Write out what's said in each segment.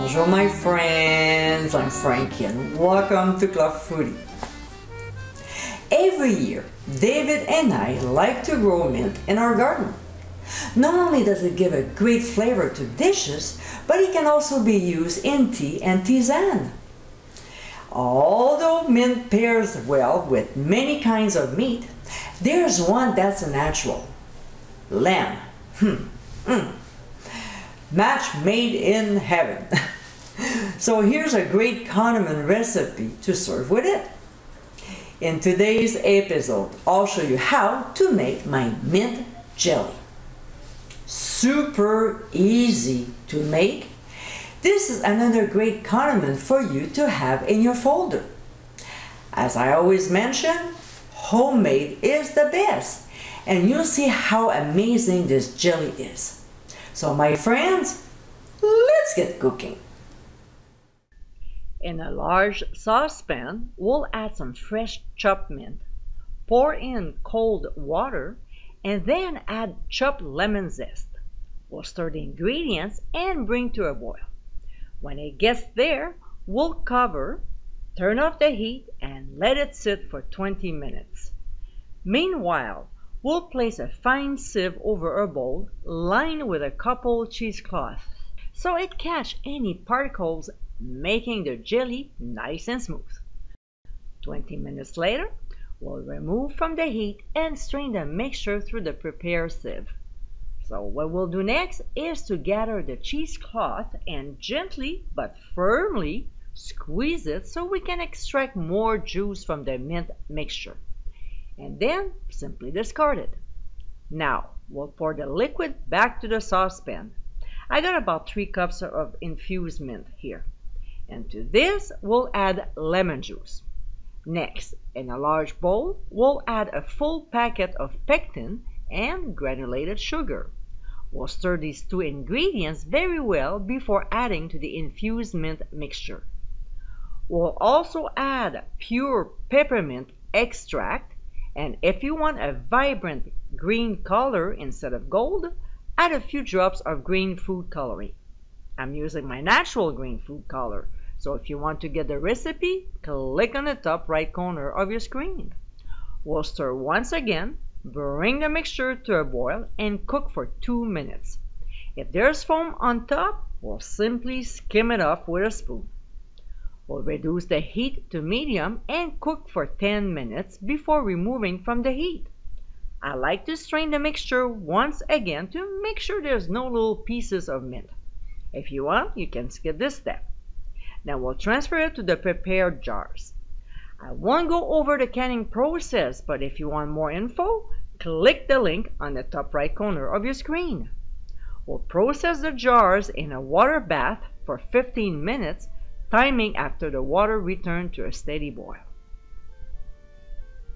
Bonjour my friends, I'm Frankie and welcome to Club Foodie. Every year, David and I like to grow mint in our garden. Not only does it give a great flavor to dishes, but it can also be used in tea and tisane. Although mint pairs well with many kinds of meat, there's one that's a natural. Lamb. Match made in heaven. So here's a great condiment recipe to serve with it. In today's episode, I'll show you how to make my mint jelly. Super easy to make. This is another great condiment for you to have in your folder. As I always mention, homemade is the best, and you'll see how amazing this jelly is. So my friends, let's get cooking. In a large saucepan, we'll add some fresh chopped mint, pour in cold water, and then add chopped lemon zest. We'll stir the ingredients and bring to a boil. When it gets there, we'll cover, turn off the heat, and let it sit for 20 minutes. Meanwhile, we'll place a fine sieve over a bowl lined with a couple cheesecloths so it catches any particles, making the jelly nice and smooth. 20 minutes later, we'll remove from the heat and strain the mixture through the prepared sieve. So what we'll do next is to gather the cheesecloth and gently but firmly squeeze it so we can extract more juice from the mint mixture. And then simply discard it. Now we'll pour the liquid back to the saucepan. I got about 3 cups of infused mint here. And to this we'll add lemon juice. Next, in a large bowl, we'll add a full packet of pectin and granulated sugar. We'll stir these 2 ingredients very well before adding to the infused mint mixture. We'll also add pure peppermint extract, and if you want a vibrant green color instead of gold, add a few drops of green food coloring. I'm using my natural green food color, so if you want to get the recipe, click on the top right corner of your screen. We'll stir once again, bring the mixture to a boil, and cook for 2 minutes. If there's foam on top, we'll simply skim it off with a spoon. We'll reduce the heat to medium and cook for 10 minutes before removing from the heat. I like to strain the mixture once again to make sure there's no little pieces of mint. If you want, you can skip this step. Now we'll transfer it to the prepared jars. I won't go over the canning process, but if you want more info, click the link on the top right corner of your screen. We'll process the jars in a water bath for 15 minutes, timing after the water returns to a steady boil.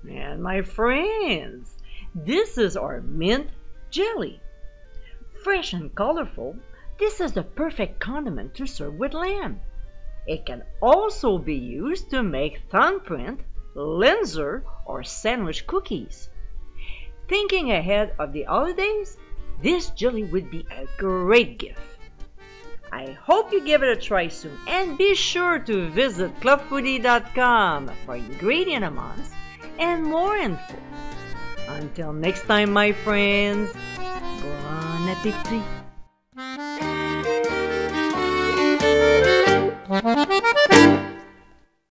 And my friends, this is our mint jelly. Fresh and colorful, this is the perfect condiment to serve with lamb. It can also be used to make thumbprint, linzer, or sandwich cookies. Thinking ahead of the holidays, this jelly would be a great gift. I hope you give it a try soon, and be sure to visit clubfoodie.com for ingredient amounts and more info. Until next time, my friends, bon appétit!